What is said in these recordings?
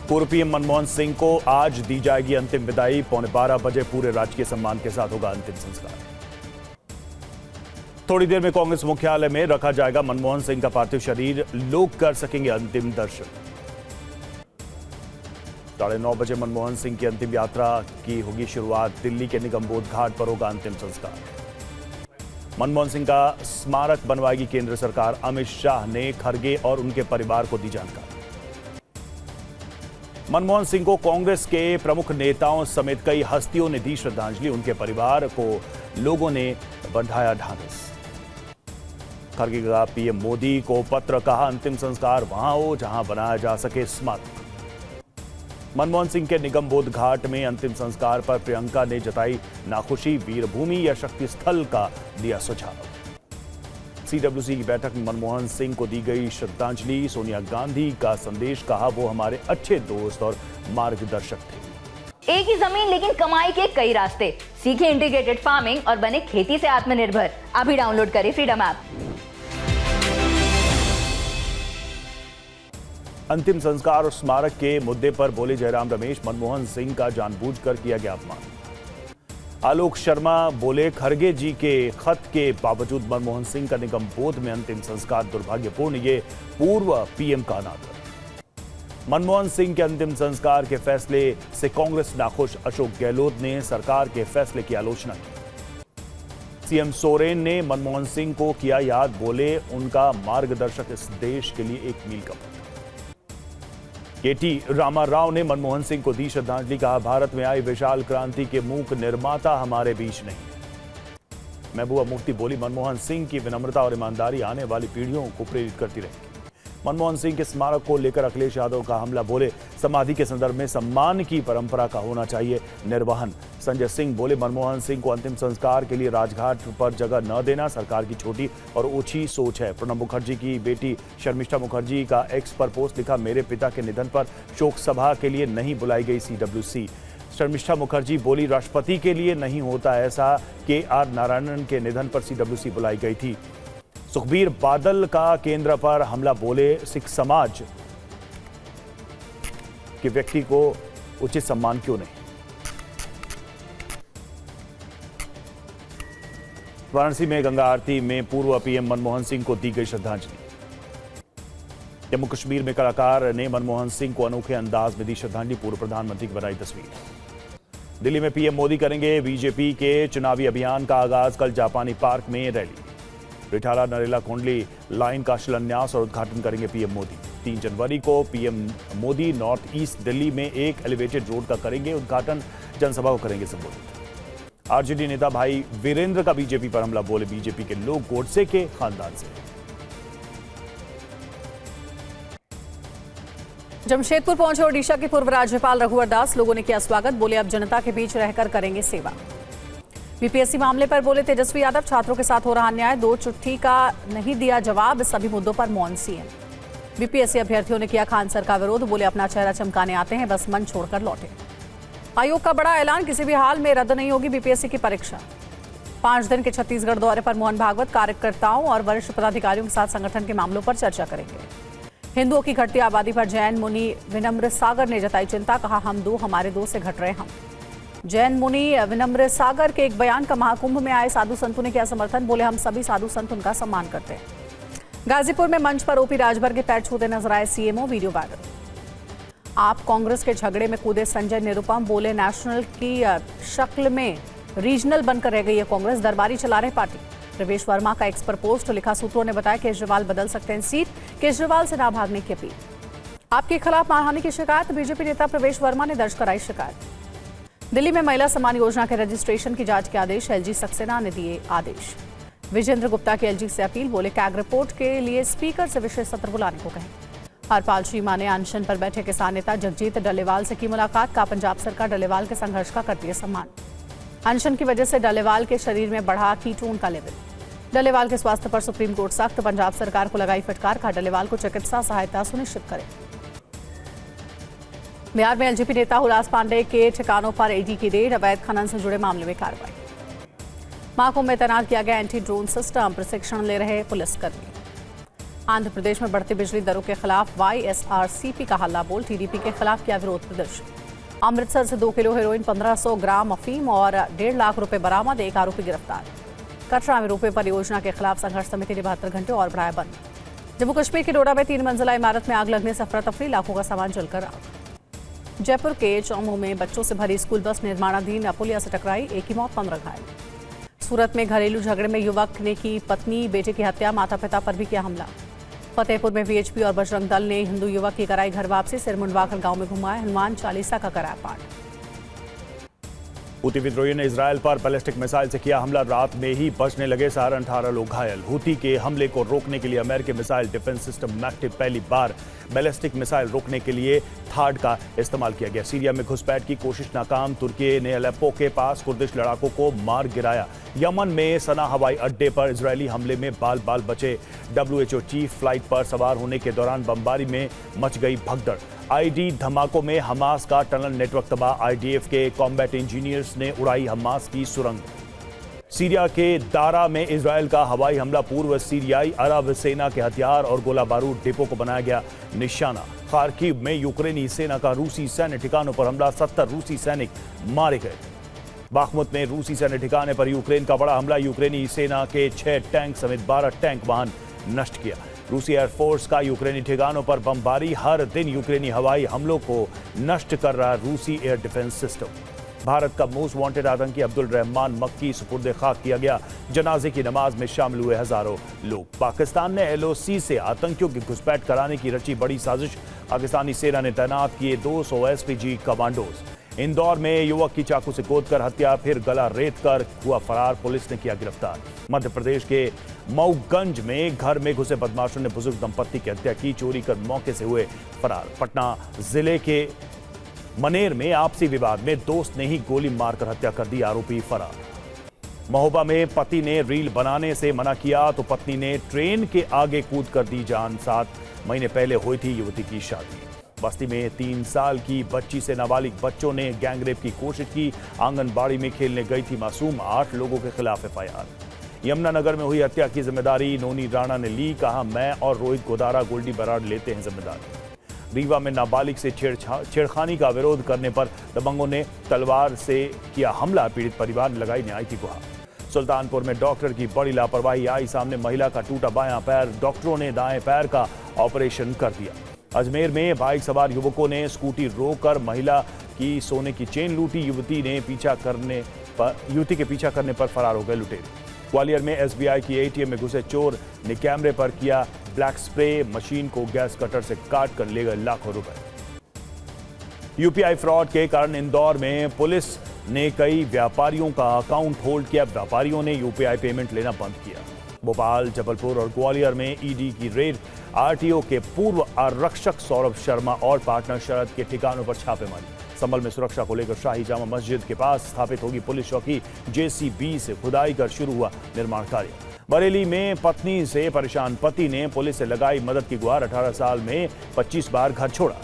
पूर्व पीएम मनमोहन सिंह को आज दी जाएगी अंतिम विदाई। 11:15 बजे पूरे राजकीय सम्मान के साथ होगा अंतिम संस्कार। थोड़ी देर में कांग्रेस मुख्यालय में रखा जाएगा मनमोहन सिंह का पार्थिव शरीर। लोग कर सकेंगे अंतिम दर्शन। 9:30 बजे मनमोहन सिंह की अंतिम यात्रा की होगी शुरुआत। दिल्ली के निगमबोध घाट पर होगा अंतिम संस्कार। मनमोहन सिंह का स्मारक बनवाएगी केंद्र सरकार। अमित शाह ने खरगे और उनके परिवार को दी जानकारी। मनमोहन सिंह को कांग्रेस के प्रमुख नेताओं समेत कई हस्तियों ने दी श्रद्धांजलि। उनके परिवार को लोगों ने बंधाया ढांढस। खरगे का पीएम मोदी को पत्र, कहा अंतिम संस्कार वहां हो जहां बनाया जा सके स्मारक। मनमोहन सिंह के निगमबोध घाट में अंतिम संस्कार पर प्रियंका ने जताई नाखुशी। वीरभूमि या शक्ति स्थल का दिया सुझाव। सीडब्ल्यूसी की बैठक में मनमोहन सिंह को दी गई श्रद्धांजलि। सोनिया गांधी का संदेश, कहा वो हमारे अच्छे दोस्त और मार्गदर्शक थे। एक ही जमीन लेकिन कमाई के कई रास्ते। सीखे इंटीग्रेटेड फार्मिंग और बने खेती से आत्मनिर्भर। अभी डाउनलोड करें फ्रीडम ऐप। अंतिम संस्कार और स्मारक के मुद्दे पर बोले जयराम रमेश, मनमोहन सिंह का जानबूझकर किया गया अपमान। आलोक शर्मा बोले, खरगे जी के खत के बावजूद मनमोहन सिंह का निगमबोध में अंतिम संस्कार दुर्भाग्यपूर्ण। ये पूर्व पीएम का अनादर। मनमोहन सिंह के अंतिम संस्कार के फैसले से कांग्रेस नाखुश। अशोक गहलोत ने सरकार के फैसले की आलोचना की। सीएम सोरेन ने मनमोहन सिंह को किया याद। बोले, उनका मार्गदर्शक इस देश के लिए एक मील का पत्थर। केटी रामाराव ने मनमोहन सिंह को दी श्रद्धांजलि। कहा, भारत में आई विशाल क्रांति के मूक निर्माता हमारे बीच नहीं है। महबूबा मुफ्ती बोली, मनमोहन सिंह की विनम्रता और ईमानदारी आने वाली पीढ़ियों को प्रेरित करती रहेगी। मनमोहन सिंह के स्मारक को लेकर अखिलेश यादव का हमला। बोले, समाधि के संदर्भ में सम्मान की परंपरा का होना चाहिए निर्वहन। संजय सिंह बोले, मनमोहन सिंह को अंतिम संस्कार के लिए राजघाट पर जगह न देना सरकार की छोटी और ओछी सोच है। प्रणब मुखर्जी की बेटी शर्मिष्ठा मुखर्जी का एक्स पर पोस्ट लिखा, मेरे पिता के निधन पर शोक सभा के लिए नहीं बुलाई गई सीडब्ल्यूसी। शर्मिष्ठा मुखर्जी बोली, राष्ट्रपति के लिए नहीं होता ऐसा। KR नारायणन के निधन पर सीडब्ल्यूसी बुलाई गई थी। सुखबीर बादल का केंद्र पर हमला। बोले, सिख समाज के व्यक्ति को उचित सम्मान क्यों नहीं। वाराणसी में गंगा आरती में पूर्व पीएम मनमोहन सिंह को दी गई श्रद्धांजलि। जम्मू कश्मीर में कलाकार ने मनमोहन सिंह को अनोखे अंदाज में दी श्रद्धांजलि। पूर्व प्रधानमंत्री की बनाई तस्वीर। दिल्ली में पीएम मोदी करेंगे बीजेपी के चुनावी अभियान का आगाज। कल जापानी पार्क में रैली। रिठाला नरेला कोंडली लाइन का शिलान्यास और उद्घाटन करेंगे पीएम मोदी। 3 जनवरी को PM Modi north east Delhi में एक एलिवेटेड रोड का करेंगे उद्घाटन। जनसभा को करेंगे संबोधित। आरजेडी नेता भाई वीरेंद्र का बीजेपी पर हमला। बोले, बीजेपी के लोग गोडसे के खानदान से। जमशेदपुर पहुंचे ओडिशा के पूर्व राज्यपाल रघुवर दास। लोगों ने किया स्वागत। बोले, अब जनता के बीच रहकर करेंगे सेवा। बीपीएससी मामले पर बोले तेजस्वी यादव, छात्रों के साथ हो रहा अन्याय। 2 चिट्ठी का नहीं दिया जवाब। सभी मुद्दों पर मौन सीएम। बीपीएससी अभ्यर्थियों ने किया खान सर का विरोध। बोले, अपना चेहरा चमकाने आते हैं, बस मन छोड़कर लौटे। आयोग का बड़ा ऐलान, किसी भी हाल में रद्द नहीं होगी बीपीएससी की परीक्षा। 5 दिन के छत्तीसगढ़ दौरे पर मोहन भागवत कार्यकर्ताओं और वरिष्ठ पदाधिकारियों के साथ संगठन के मामलों पर चर्चा करेंगे। हिंदुओं की घटती आबादी पर जैन मुनि विनम्र सागर ने जताई चिंता। कहा, हम 2 हमारे 2 से घट रहे हम। जैन मुनि विनम्र सागर के एक बयान का महाकुंभ में आए साधु संतों ने किया समर्थन। बोले, हम सभी साधु संत उनका सम्मान करते हैं। गाजीपुर में मंच पर ओपी राजभर के पैर छूते नजर आए सीएमओ। Video viral. आप कांग्रेस के झगड़े में कूदे संजय निरुपम। बोले, नेशनल की शक्ल में रीजनल बनकर रह गई है कांग्रेस। दरबारी चला रहे पार्टी। प्रवेश वर्मा का एक्स पर पोस्ट लिखा। सूत्रों ने बताया केजरीवाल बदल सकते हैं सीट। केजरीवाल से ना भागने की अपील। आपके खिलाफ मानहानि की शिकायत। बीजेपी नेता प्रवेश वर्मा ने दर्ज कराई शिकायत। दिल्ली में महिला सम्मान योजना के रजिस्ट्रेशन की जांच के आदेश। एलजी सक्सेना ने दिए आदेश। विजेंद्र गुप्ता की एलजी से अपील। बोले, कैग रिपोर्ट के लिए स्पीकर से विशेष सत्र बुलाने को कहें। हरपाल चीमा ने अनशन पर बैठे किसान नेता जगजीत डलेवाल से की मुलाकात। का पंजाब सरकार डलेवाल के संघर्ष का करती है सम्मान। अनशन की वजह से डलेवाल के शरीर में बढ़ा कीटोन का लेवल। डलेवाल के स्वास्थ्य पर सुप्रीम कोर्ट सख्त। पंजाब सरकार को लगाई फटकार। का डलेवाल को चिकित्सा सहायता सुनिश्चित करे। बिहार में एलजेपी नेता हुलास पांडे के ठिकानों पर ईडी की रेड। अवैध खनन से जुड़े मामले में कार्रवाई। महाकुंभ में तैनात किया गया एंटी ड्रोन सिस्टम। प्रशिक्षण ले रहे पुलिसकर्मी। आंध्र प्रदेश में बढ़ती बिजली दरों के खिलाफ YSRCP का हल्ला बोल, TDP के खिलाफ किया विरोध प्रदर्शन। अमृतसर से 2 किलो हेरोइन, 1500 ग्राम अफीम और 1.5 लाख रुपए बरामद, एक आरोपी गिरफ्तार। कटरा में रोपवे परियोजना के खिलाफ संघर्ष समिति ने 72 घंटे और बढ़ाया बंद। जम्मू कश्मीर के डोडा में 3 मंजिला इमारत में आग लगने से अफरा तफरी, लाखों का सामान जलकर आग। जयपुर के चौमू में बच्चों से भरी स्कूल बस निर्माणाधीन पुलिया से टकराई, एक की मौत, 15 घायल। सूरत में घरेलू झगड़े में युवक ने की पत्नी बेटे की हत्या, माता पिता पर भी किया हमला। फतेहपुर में VHP और बजरंग दल ने हिंदू युवक की कराई घर वापसी, सिर मुंडवाकर गांव में घुमाया, हनुमान चालीसा का कराया पाठ। हूती विद्रोहियों ने इजरायल पर बैलिस्टिक मिसाइल से किया हमला, रात में ही बचने लगे सारे 18 लोग घायल। हूती के हमले को रोकने के लिए अमेरिकी मिसाइल डिफेंस सिस्टम मैक्टिव पहली बार बैलिस्टिक मिसाइल रोकने के लिए थाड का इस्तेमाल किया गया। सीरिया में घुसपैठ की कोशिश नाकाम, तुर्की ने अलेप्पो के पास कुर्दिश लड़ाकों को मार गिराया। यमन में सना हवाई अड्डे पर इजरायली हमले में बाल बाल बचे। WHO चीफ फ्लाइट पर सवार होने के दौरान बमबारी में मच गई भगदड़। ID धमाकों में हमास का टनल नेटवर्क तबाह, IDF के कॉम्बैट इंजीनियर्स ने उड़ाई हमास की सुरंग। सीरिया के दारा में इजरायल का हवाई हमला, पूर्व सीरियाई अरब सेना के हथियार और गोला बारूद डिपो को बनाया गया निशाना। खार्किव में यूक्रेनी सेना का रूसी सैन्य ठिकानों पर हमला, 70 रूसी सैनिक मारे गए। बाखमुत में रूसी सैन्य ठिकाने पर यूक्रेन का बड़ा हमला, यूक्रेनी सेना के 6 टैंक समेत 12 टैंक वाहन नष्ट किया। रूसी एयरफोर्स का यूक्रेनी ठिकानों पर बमबारी, हर दिन यूक्रेनी हवाई हमलों को नष्ट कर रहा रूसी एयर डिफेंस सिस्टम। भारत का मोस्ट वांटेड आतंकी अब्दुल रहमान मक्की सुपुर्द खाक किया गया, जनाजे की नमाज में शामिल हुए हजारों लोग। पाकिस्तान ने LOC से आतंकियों की घुसपैठ कराने की रची बड़ी साजिश, पाकिस्तानी सेना ने तैनात किए 200 SPG कमांडोज। इंदौर में युवक की चाकू से गोदकर हत्या, फिर गला रेत कर हुआ फरार, पुलिस ने किया गिरफ्तार। मध्य प्रदेश के मऊगंज में घर में घुसे बदमाशों ने बुजुर्ग दंपत्ति की हत्या की, चोरी कर मौके से हुए फरार। पटना जिले के मनेर में आपसी विवाद में दोस्त ने ही गोली मारकर हत्या कर दी, आरोपी फरार। महोबा में पति ने रील बनाने से मना किया तो पत्नी ने ट्रेन के आगे कूद कर दी जान, 7 महीने पहले हुई थी युवती की शादी। बस्ती में 3 साल की बच्ची से नाबालिग बच्चों ने गैंगरेप की कोशिश की, आंगनबाड़ी में खेलने गई थी मासूम, 8 लोगों के खिलाफ FIR। यमुनानगर में हुई हत्या की जिम्मेदारी नोनी राणा ने ली, कहा मैं और रोहित गोदारा गोल्डी बराड़ लेते हैं जिम्मेदारी। रीवा में नाबालिग से छेड़खानी का विरोध करने पर दबंगों ने तलवार से किया हमला, पीड़ित परिवार ने लगाई न्याय की गुहार। सुल्तानपुर में डॉक्टर की बड़ी लापरवाही आई सामने, महिला का टूटा बायां पैर, डॉक्टरों ने दाएं पैर का ऑपरेशन कर दिया। अजमेर में बाइक सवार युवकों ने स्कूटी रोककर महिला की सोने की चेन लूटी, युवती के पीछा करने पर फरार हो गए लुटेरे। ग्वालियर में SBI की ATM में घुसे चोर ने कैमरे पर किया ब्लैक स्प्रे, मशीन को गैस कटर से काट कर ले गए लाखों रुपए। UPI फ्रॉड के कारण इंदौर में पुलिस ने कई व्यापारियों का अकाउंट होल्ड किया, व्यापारियों ने UPI पेमेंट लेना बंद किया। भोपाल, जबलपुर और ग्वालियर में ED की रेड, RTO के पूर्व आरक्षक सौरभ शर्मा और पार्टनर शरद के ठिकानों पर छापेमारी। संभल में सुरक्षा को लेकर शाही जामा मस्जिद के पास स्थापित होगी पुलिस चौकी, JCB से खुदाई कर शुरू हुआ निर्माण कार्य। बरेली में पत्नी से परेशान पति ने पुलिस से लगाई मदद की गुहार, 18 साल में 25 बार घर छोड़ा।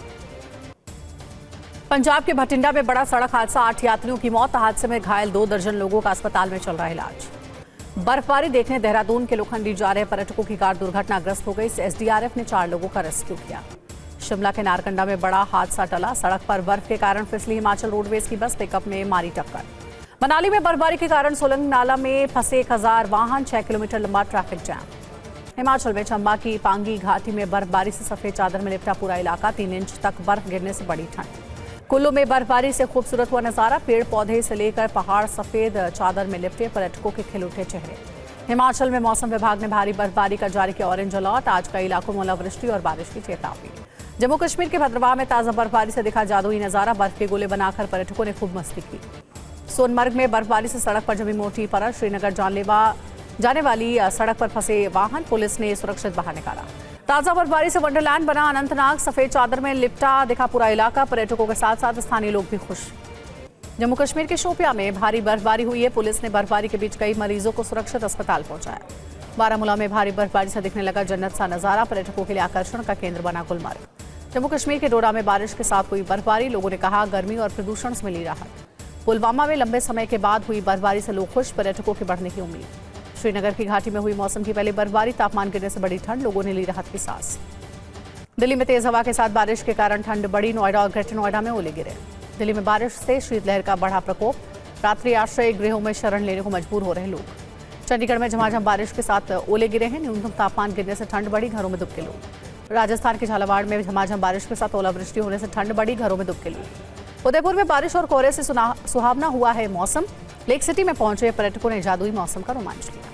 पंजाब के भटिंडा में बड़ा सड़क हादसा, 8 यात्रियों की मौत, हादसे में घायल 2 दर्जन लोगों का अस्पताल में चल रहा है इलाज। बर्फबारी देखने देहरादून के लोखंडी जा रहे पर्यटकों की कार दुर्घटनाग्रस्त हो गई, SDRF ने 4 लोगों का रेस्क्यू किया। शिमला के नारकंडा में बड़ा हादसा टला, सड़क पर बर्फ के कारण फिसली हिमाचल रोडवेज की बस, पिकअप में मारी टक्कर। मनाली में बर्फबारी के कारण सोलंग नाला में फंसे 1000 वाहन, 6 किलोमीटर लंबा ट्रैफिक जैम। हिमाचल में चंबा की पांगी घाटी में बर्फबारी से सफेद चादर में लिपटा पूरा इलाका, 3 इंच तक बर्फ गिरने से बड़ी ठंड। कुल्लू में बर्फबारी से खूबसूरत हुआ नजारा, पेड़ पौधे से लेकर पहाड़ सफेद चादर में लिपटे, पर्यटकों के खिल उठे चेहरे। हिमाचल में मौसम विभाग ने भारी बर्फबारी का जारी किया ऑरेंज अलर्ट, आज कई इलाकों में ओलावृष्टि और बारिश की चेतावनी। जम्मू कश्मीर के भद्रवाह में ताजा बर्फबारी से दिखा जादुई नजारा, बर्फ के गोले बनाकर पर्यटकों ने खूब मस्ती की। सोनमर्ग में बर्फबारी से सड़क पर जमी मोटी परत, श्रीनगर जाने वाली सड़क पर फंसे वाहन, पुलिस ने सुरक्षित बाहर निकाला। ताजा बर्फबारी से वंडरलैंड बना अनंतनाग, सफेद चादर में लिपटा दिखा पूरा इलाका, पर्यटकों के साथ साथ स्थानीय लोग भी खुश। जम्मू कश्मीर के शोपियां में भारी बर्फबारी हुई है, पुलिस ने बर्फबारी के बीच कई मरीजों को सुरक्षित अस्पताल पहुंचाया। बारामूला में भारी बर्फबारी से दिखने लगा जन्नत सा नजारा, पर्यटकों के लिए आकर्षण का केंद्र बना गुलमर्ग। जम्मू कश्मीर के डोडा में बारिश के साथ हुई बर्फबारी, लोगों ने कहा गर्मी और प्रदूषण से मिली राहत। पुलवामा में लंबे समय के बाद हुई बर्फबारी से लोग खुश, पर्यटकों के बढ़ने की उम्मीद। श्रीनगर की घाटी में हुई मौसम की पहली बर्फबारी, तापमान गिरने से बड़ी ठंड, लोगों ने ली राहत की सांस। दिल्ली में तेज हवा के साथ बारिश के कारण ठंड बढ़ी, नोएडा और ग्रेटर नोएडा में ओले गिरे। दिल्ली में बारिश से शीतलहर का बढ़ा प्रकोप, रात्रि आश्रय गृहों में शरण लेने को मजबूर हो रहे लोग। चंडीगढ़ में झमाझम बारिश के साथ ओले गिरे हैं, न्यूनतम तापमान गिरने से ठंड बढ़ी, घरों में दुबके लोग। राजस्थान के झालावाड़ में झमाझम बारिश के साथ ओलावृष्टि होने से ठंड बढ़ी, घरों में दुबके लोग। उदयपुर में बारिश और कोहरे से सुहावना हुआ है मौसम, लेक सिटी में पहुंचे पर्यटकों ने जादुई मौसम का रोमांच लिया।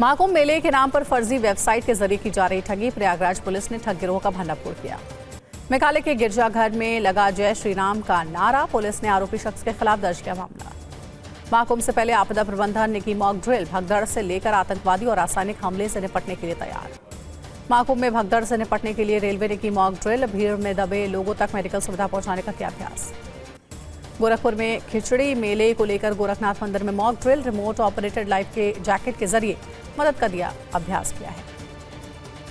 महाकुंभ मेले के नाम पर फर्जी वेबसाइट के जरिए की जा रही ठगी, प्रयागराज पुलिस ने ठग गिरोह का भंडाफोड़ किया। मेघालय के गिरजाघर में लगा जय श्री राम का नारा, पुलिस ने आरोपी शख्स के खिलाफ दर्ज किया मामला। महाकुंभ से पहले आपदा प्रबंधन ने की मॉक ड्रिल, भगदड़ से लेकर आतंकवादी और रासायनिक हमले से निपटने के लिए तैयार। महाकुंभ में भगदड़ से निपटने के लिए रेलवे ने की मॉक ड्रिल, भीड़ में दबे लोगों तक मेडिकल सुविधा पहुंचाने का किया अभ्यास। गोरखपुर में खिचड़ी मेले को लेकर गोरखनाथ मंदिर में mock drill, remote operated life के जैकेट के जरिए मदद का दिया अभ्यास किया है।